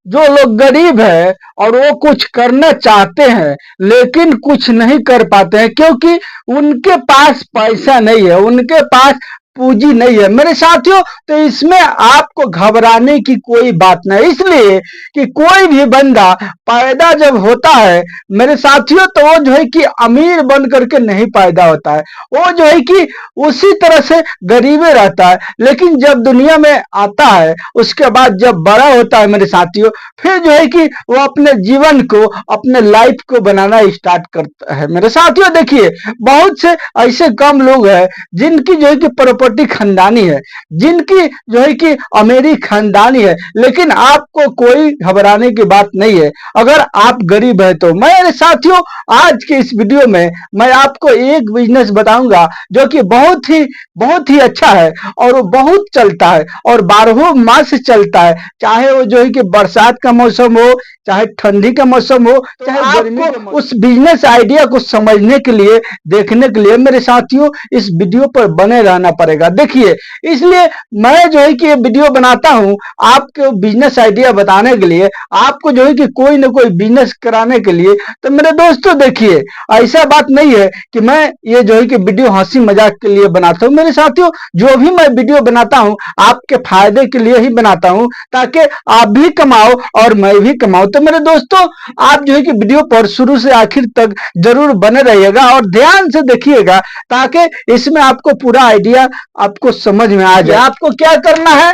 जो लोग गरीब है और वो कुछ करना चाहते हैं लेकिन कुछ नहीं कर पाते हैं क्योंकि उनके पास पैसा नहीं है, उनके पास पूंजी नहीं है मेरे साथियों। तो इसमें आपको घबराने की कोई बात नहीं, इसलिए कि कोई भी बंदा पैदा जब होता है मेरे साथियों तो वो जो है कि अमीर बन करके नहीं पैदा होता है, वो जो है कि उसी तरह से गरीबे रहता है। लेकिन जब दुनिया में आता है उसके बाद जब बड़ा होता है मेरे साथियों, फिर जो है कि वो अपने जीवन को, अपने लाइफ को बनाना स्टार्ट करता है मेरे साथियों। देखिए बहुत से ऐसे कम लोग हैं जिनकी जो है कि प्रॉपर्टी खानदानी है, जिनकी जो है कि अमीरी खानदानी है, लेकिन आपको कोई घबराने की बात नहीं है अगर आप गरीब है तो। मेरे साथियों आज के इस वीडियो में मैं आपको एक बिजनेस बताऊंगा जो कि बहुत ही अच्छा है और वो बहुत चलता है और 12 मास चलता है, चाहे वो जो है कि बरसात का मौसम हो, चाहे ठंडी का मौसम हो, चाहे गर्मी का मौसम। उस बिजनेस आइडिया को समझने के लिए, देखने के लिए मेरे साथियों इस वीडियो पर बने रहना पड़ेगा। देखिए इसलिए मैं जो है कि ये वीडियो बनाता हूं आपको बिजनेस आइडिया बताने के लिए, आपको जो है कि कोई ना कोई बिजनेस कराने के लिए। तो मेरे दोस्तों देखिए ऐसा बात नहीं है कि मैं ये जो है कि वीडियो हंसी मजाक के लिए बनाता हूं मेरे साथियों। जो भी मैं वीडियो बनाता हूं आपके फायदे के लिए ही बनाता हूं ताकि आप भी कमाओ और मैं भी कमाऊं। तो मेरे दोस्तों आप जो है कि वीडियो पर शुरू से आखिर तक जरूर बने रहिएगा और ध्यान से देखिएगा ताकि इसमें आपको पूरा आइडिया आपको समझ में आ जाए। आपको क्या करना है,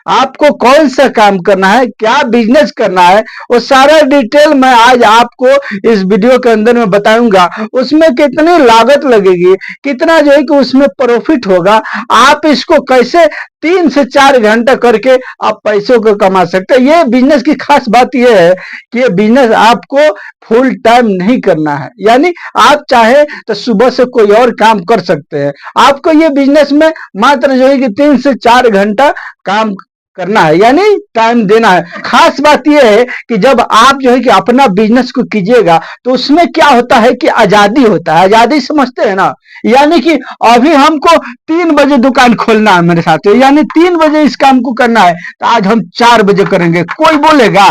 आपको कौन सा काम करना है, क्या बिजनेस करना है, वो सारा डिटेल मैं आज आपको इस वीडियो के अंदर में बताऊंगा। उसमें कितनी लागत लगेगी, कितना जो है कि उसमें प्रॉफिट होगा, आप इसको कैसे 3 से 4 घंटा करके आप पैसों को कमा सकते हैं। ये बिजनेस की खास बात यह है कि ये बिजनेस आपको फुल टाइम नहीं करना है, यानी आप चाहे तो सुबह से कोई और काम कर सकते हैं। आपको ये बिजनेस में मात्र जो है कि 3 से 4 घंटा काम करना है, यानी टाइम देना है। खास बात यह है कि जब आप जो है कि अपना बिजनेस को कीजिएगा तो उसमें क्या होता है कि आजादी होता है। आजादी समझते हैं ना, यानी कि अभी हमको 3 बजे दुकान खोलना है मेरे साथ, यानी 3 बजे इस काम को करना है तो आज हम 4 बजे करेंगे। कोई बोलेगा,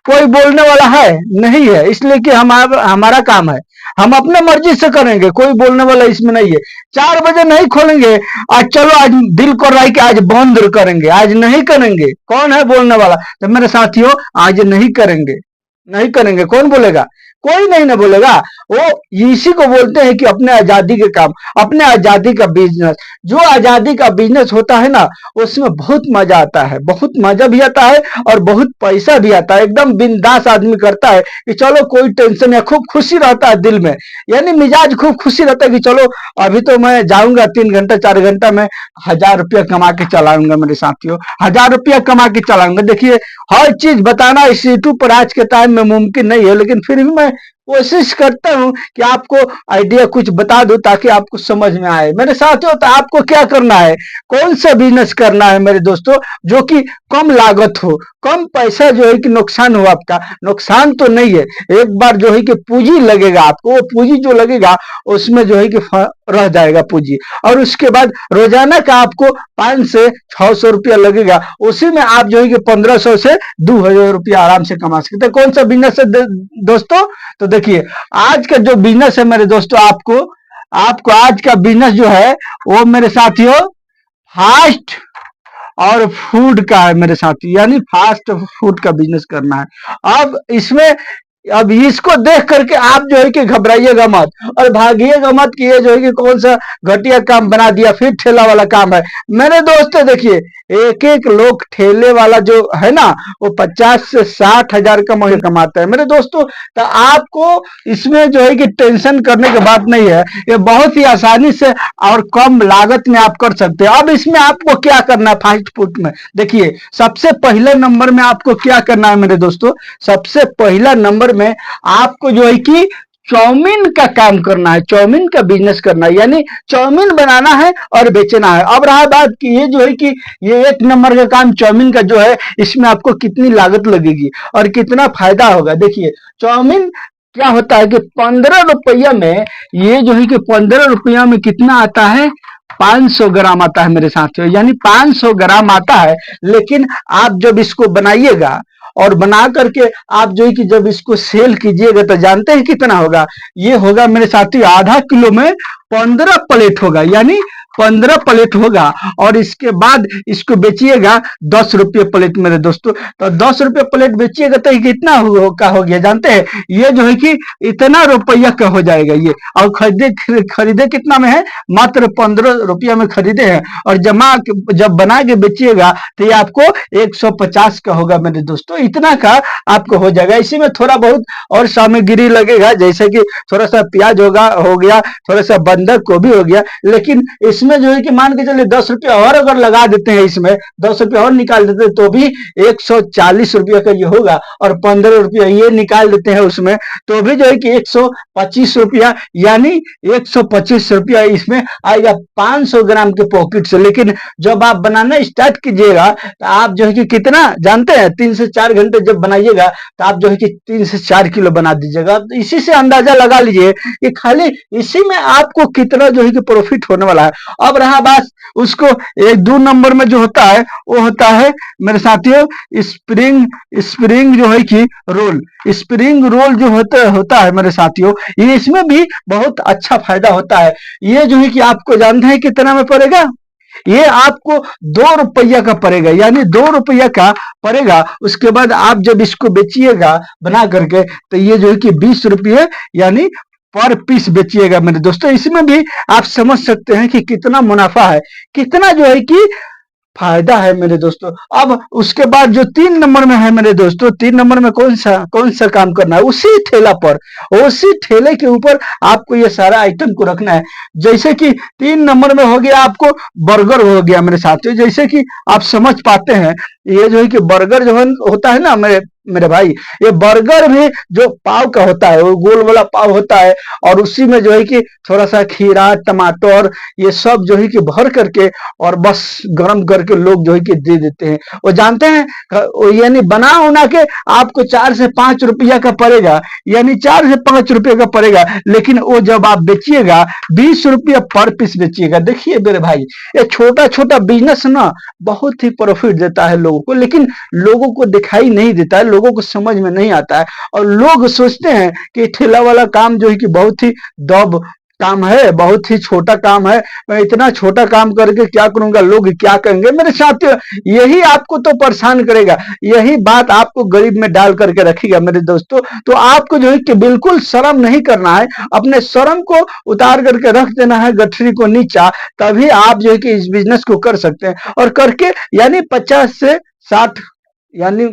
कोई बोलने वाला है नहीं है, इसलिए कि हमारा काम है, हम अपने मर्जी से करेंगे, कोई बोलने वाला इसमें नहीं है। 4 बजे नहीं खोलेंगे, आज चलो आज दिल कर रहा है कि आज बंद करेंगे, आज नहीं करेंगे, कौन है बोलने वाला? तो मेरे साथियों आज नहीं करेंगे, नहीं करेंगे, कौन बोलेगा? कोई नहीं ना बोलेगा। वो इसी को बोलते हैं कि अपने आजादी के काम, अपने आजादी का बिजनेस। जो आजादी का बिजनेस होता है ना उसमें बहुत मजा आता है, बहुत मजा भी आता है और बहुत पैसा भी आता है। एकदम बिंदास आदमी करता है कि चलो कोई टेंशन है, खूब खुशी रहता है दिल में, यानी मिजाज खूब खुशी रहता है कि चलो अभी तो मैं जाऊंगा 3 घंटा 4 घंटा में 1000 रुपया कमा के चलाऊंगा मेरे साथियों, 1000 रुपया कमा के चलाऊंगा। देखिए हर चीज बताना इस यूट्यूब पर आज के टाइम में मुमकिन नहीं है, लेकिन फिर भी मैं कोशिश करता हूं कि आपको आइडिया कुछ बता दूं ताकि आपको समझ में आए मेरे साथियों। तो आपको क्या करना है, कौन सा बिजनेस करना है मेरे दोस्तों जो कि कम लागत हो, कम पैसा जो है कि नुकसान हो। आपका नुकसान तो नहीं है, एक बार जो है कि पूंजी लगेगा आपको, वो पूंजी जो लगेगा उसमें जो है कि रह जाएगा पूंजी, और उसके बाद रोजाना का आपको 500 से 600 रुपया लगेगा, उसी में आप जो है कि 1500 से 2000 रुपया आराम से कमा सकते हैं। कौन सा बिजनेस है दोस्तों? तो देखिए आज का जो बिजनेस है मेरे दोस्तों, आपको आज का बिजनेस जो है वो मेरे साथियों फास्ट और फूड का है मेरे साथी, यानी फास्ट फूड का बिजनेस करना है। अब इसको देख करके आप जो है कि घबराइएगा मत और भागिएगा मत कि ये जो है कि कौन सा घटिया काम बना दिया, फिर ठेला वाला काम है। मेरे दोस्तों देखिए एक एक लोग ठेले वाला जो है ना वो 50 से 60 हजार का महीने कमाता है मेरे दोस्तों। तो आपको इसमें जो है कि टेंशन करने की बात नहीं है, ये बहुत ही आसानी से और कम लागत में आप कर सकते हैं। अब इसमें आपको क्या करना है फास्ट फूड में, देखिए सबसे पहले नंबर में आपको क्या करना है मेरे दोस्तों, सबसे पहला नंबर में आपको जो है कि चाउमीन का काम करना है, चाउमीन का बिजनेस करना है, यानी चाउमीन बनाना है और बेचना है। अब रहा बात कि ये जो है कि ये 1 नंबर का काम चाउमीन का जो है इसमें आपको कितनी लागत लगेगी और कितना फायदा होगा। देखिए चाउमीन क्या होता है कि 15 रुपया में, ये जो है कि 15 रुपया में कितना आता है, 500 ग्राम आता है मेरे साथियों, यानी 500 ग्राम आता है। लेकिन आप जब इसको बनाइएगा और बना करके आप जो है कि जब इसको सेल कीजिएगा तो जानते हैं कितना होगा? ये होगा मेरे साथी आधा किलो में 15 प्लेट होगा, यानी 15 प्लेट होगा। और इसके बाद इसको बेचिएगा 10 रुपये प्लेट मेरे दोस्तों। तो 10 रुपये प्लेट बेचिएगा तो ये कितना का हो गया जानते हैं? ये जो है कि इतना रुपया का हो जाएगा ये। और खरीदे कितना में है? मात्र 15 रुपया में खरीदे हैं। और जब बना के बेचिएगा तो ये आपको 150 का होगा मेरे दोस्तों। इतना का आपको हो जाएगा। इसी में थोड़ा बहुत और सामग्री लगेगा, जैसे कि थोड़ा सा प्याज हो गया, थोड़ा सा बंधक गोभी हो गया। लेकिन इसमें जो है कि मान के चलिए 10 रुपये और अगर लगा देते हैं, इसमें 10 रुपये और निकाल देते हैं तो भी 140 रुपये का ये होगा। और 15 रुपया ये निकाल देते हैं उसमें तो भी जो है कि 125 रुपया, यानी 125 रुपया इसमें आएगा 500 ग्राम के पॉकेट से। लेकिन जब आप बनाना स्टार्ट कीजिएगा तो आप जो है कि कितना जानते हैं? 3 से 4 घंटे जब बनाइएगा तो आप जो है कि 3 से 4 किलो बना दीजिएगा। तो इसी से अंदाजा लगा लीजिए कि खाली इसी में आपको कितना जो है कि प्रॉफिट होने वाला है। अब रहा बात उसको 1-2 नंबर में जो होता है वो होता है मेरे साथियों स्प्रिंग जो है कि रोल। स्प्रिंग रोल जो होता है मेरे साथियों, ये इसमें भी बहुत अच्छा फायदा होता है। ये जो है कि आपको जानते हैं कितना में पड़ेगा? ये आपको 2 रुपया का पड़ेगा, यानी 2 रुपया का पड़ेगा। उसके बाद आप जब इसको बेचिएगा बना करके तो ये जो है कि 20 रुपये यानी पर पीस बेचिएगा मेरे दोस्तों। इसमें भी आप समझ सकते हैं कि कितना मुनाफा है, कितना जो है कि फायदा है मेरे दोस्तों। अब उसके बाद जो 3 नंबर में है मेरे दोस्तों, 3 नंबर में कौन सा काम करना है? उसी ठेला पर, उसी ठेले के ऊपर आपको ये सारा आइटम को रखना है। जैसे कि 3 नंबर में हो गया आपको बर्गर हो गया मेरे साथियों। जैसे कि आप समझ पाते हैं ये जो है कि बर्गर जो होता है ना मेरे भाई, ये बर्गर भी जो पाव का होता है वो गोल वाला पाव होता है। और उसी में जो है कि थोड़ा सा खीरा टमाटर ये सब जो है कि भर करके और बस गर्म करके लोग जो है कि दे देते हैं। वो जानते हैं यानी बना उना के आपको 4 से 5 रुपया का पड़ेगा, यानी 4 से 5 रुपये का पड़ेगा। लेकिन वो जब आप बेचिएगा 20 रुपया पर पीस बेचिएगा। देखिए मेरे भाई, ये छोटा छोटा बिजनेस ना बहुत ही प्रॉफिट देता है लोगों को, लेकिन लोगों को दिखाई नहीं देता है, लोगों को समझ में नहीं आता है। और लोग सोचते हैं कि ठेला वाला काम जो है कि बहुत ही दब काम है, बहुत ही छोटा काम है, मैं इतना छोटा काम करके क्या करूंगा, लोग क्या कहेंगे। मेरे साथ यही आपको तो परेशान करेगा, यही बात आपको गरीब में डाल करके रखेगा मेरे दोस्तों। तो आपको जो है कि बिल्कुल शर्म नहीं करना है, अपने शर्म को उतार करके रख देना है गठरी को नीचा, तभी आप जो है कि इस बिजनेस को कर सकते हैं। और करके यानी 50 से 60 यानी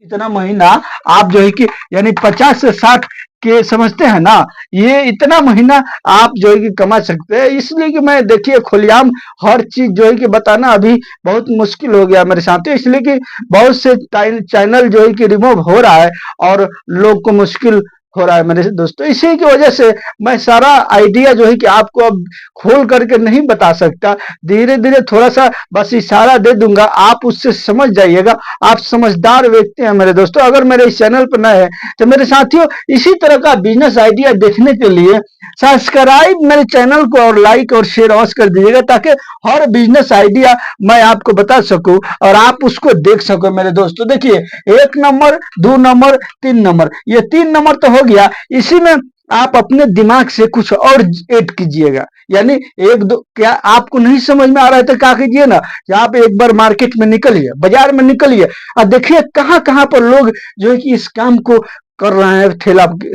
इतना महीना आप जो है कि यानी 50 से 60 के समझते हैं ना, ये इतना महीना आप जो है कि कमा सकते हैं। इसलिए कि मैं देखिए खुलेआम हर चीज जो है कि बताना अभी बहुत मुश्किल हो गया मेरे साथियों, इसलिए कि बहुत से चैनल जो है कि रिमूव हो रहा है और लोग को मुश्किल हो रहा है मेरे दोस्तों। इसी की वजह से मैं सारा आइडिया जो है कि आपको अब खोल करके नहीं बता सकता, धीरे धीरे थोड़ा सा बस इशारा दे दूंगा, आप उससे समझ जाइएगा। आप समझदार व्यक्ति हैं मेरे दोस्तों। अगर मेरे इस चैनल पर नए हैं तो मेरे साथियों इसी तरह का बिजनेस आइडिया देखने के लिए सब्सक्राइब मेरे चैनल को और लाइक और शेयर अवश्य कर दीजिएगा, ताकि हर बिजनेस आइडिया मैं आपको बता सकूं और आप उसको देख सको मेरे दोस्तों। देखिए 1 नंबर 2 नंबर 3 नंबर, ये 3 नंबर तो हो गया। इसी में आप अपने दिमाग से कुछ और ऐड कीजिएगा, यानी 1-2 क्या आपको नहीं समझ में आ रहा है तो क्या कीजिए ना कि आप एक बार मार्केट में निकलिए, बाजार में निकलिए और देखिए कहां कहां पर लोग जो है कि इस काम को कर रहे हैं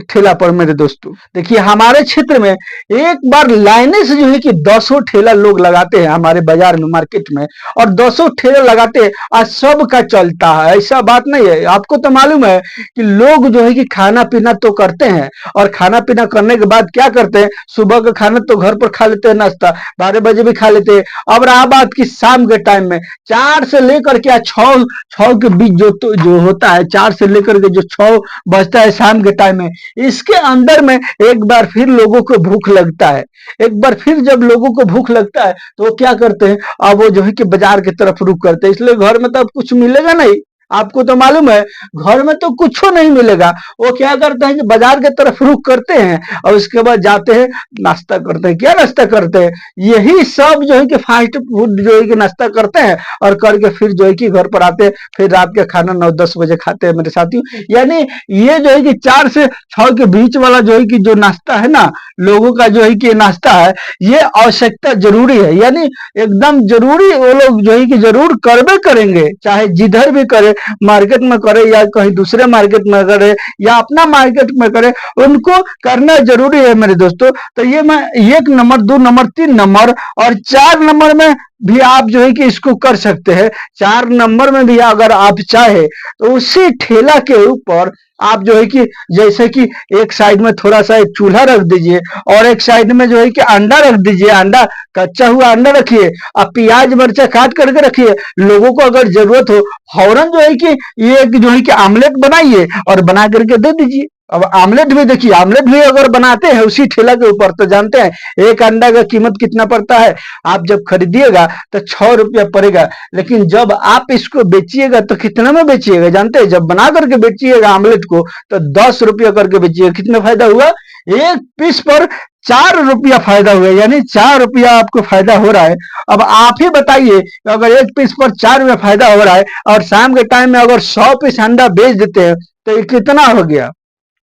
ठेला पर मेरे दोस्तों। देखिए हमारे क्षेत्र में एक बार लाइने से जो है कि 200 ठेला लोग लगाते हैं हमारे बाजार में मार्केट में, और 200 ठेला लगाते हैं और सबका चलता है, ऐसा बात नहीं है। आपको तो मालूम है कि लोग जो है कि खाना पीना तो करते हैं, और खाना पीना करने के बाद क्या करते हैं, सुबह का खाना तो घर पर खा लेते हैं, नाश्ता 12 बजे भी खा लेते हैं। अब रहा बात कि शाम के टाइम में 4 से लेकर के 6 के बीच जो होता है, 4 से लेकर के जो 6 बजता है शाम के टाइम में, इसके अंदर में एक बार फिर लोगों को भूख लगता है। एक बार फिर जब लोगों को भूख लगता है तो वो क्या करते हैं, अब वो जो है कि बाजार की तरफ रुख करते हैं, इसलिए घर में तो अब कुछ मिलेगा नहीं, आपको तो मालूम है घर में तो कुछ नहीं मिलेगा। वो क्या करते हैं कि बाजार के तरफ रुख करते हैं और उसके बाद जाते हैं नाश्ता करते हैं। क्या नाश्ता करते हैं? यही सब जो है कि फास्ट फूड जो है कि नाश्ता करते हैं और करके फिर जो है कि घर पर आते हैं, फिर रात का खाना 9-10 बजे खाते हैं मेरे साथियों। यानी ये जो है कि 4 से 6 के बीच वाला जो है कि जो नाश्ता है ना, लोगों का जो है कि नाश्ता है, ये आवश्यकता जरूरी है। यानी एकदम जरूरी वो लोग जो है कि जरूर करबे करेंगे, चाहे जिधर भी करे, मार्केट में करे या कहीं दूसरे मार्केट में करे या अपना मार्केट में करे, उनको करना जरूरी है मेरे दोस्तों। तो ये मैं 1 नंबर, 2 नंबर, 3 नंबर और 4 नंबर में भी आप जो है कि इसको कर सकते हैं। 4 नंबर में भी अगर आप चाहे तो उसी ठेला के ऊपर आप जो है कि जैसे कि एक साइड में थोड़ा सा एक चूल्हा रख दीजिए और एक साइड में जो है कि अंडा रख दीजिए। अंडा, कच्चा हुआ अंडा रखिए, अब प्याज मर्चा काट करके रखिए। लोगों को अगर जरूरत हो फौरन जो है कि ये जो है कि आमलेट बनाइए और बना करके दे दीजिए। अब आमलेट भी देखिए, आमलेट भी अगर बनाते हैं उसी ठेला के ऊपर तो जानते हैं एक अंडा का कीमत कितना पड़ता है। आप जब खरीदिएगा तो 6 रुपया पड़ेगा, लेकिन जब आप इसको बेचिएगा तो कितना में बेचिएगा जानते हैं? जब बना करके बेचिएगा आमलेट को तो 10 रुपया करके बेचिएगा। कितना फायदा हुआ? एक पीस पर 4 रुपया फायदा हुआ, यानी 4 रुपया आपको फायदा हो रहा है। अब आप ही बताइए, अगर एक पीस पर 4 रुपया फायदा हो रहा है और शाम के टाइम में अगर 100 पीस अंडा बेच देते हैं तो ये कितना हो गया?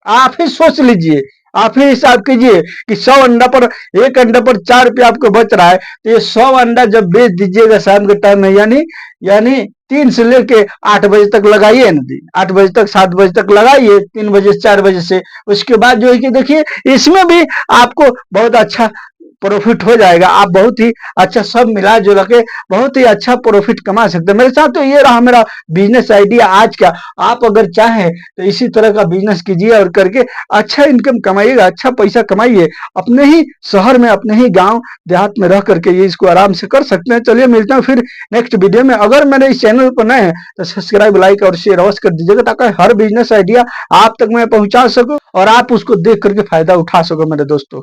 आप ही सोच लीजिए, आप ही हिसाब कीजिए कि 100 अंडा पर, एक अंडा पर 4 रुपया आपको बच रहा है, तो ये 100 अंडा जब बेच दीजिएगा शाम के टाइम में, यानी 3 से लेके 8 बजे तक लगाइए ना, 8 बजे तक, 7 बजे तक लगाइए, 3 बजे से 4 बजे से। उसके बाद जो है कि देखिए इसमें भी आपको बहुत अच्छा प्रॉफिट हो जाएगा। आप बहुत ही अच्छा सब मिला जुला के बहुत ही अच्छा प्रॉफिट कमा सकते हैं। मेरे साथ तो ये रहा मेरा बिजनेस आइडिया आज का। आप अगर चाहें तो इसी तरह का बिजनेस कीजिए और करके अच्छा इनकम कमाइएगा, अच्छा पैसा कमाइए। अपने ही शहर में, अपने ही गांव देहात में रह करके ये इसको आराम से कर सकते हैं। चलिए मिलते हैं फिर नेक्स्ट वीडियो में। अगर मेरे इस चैनल पर नए हैं तो सब्सक्राइब, लाइक और शेयर अवश्य कर दीजिएगा, ताकि हर बिजनेस आइडिया आप तक मैं पहुंचा सकूं और आप उसको देख करके फायदा उठा सको मेरे दोस्तों।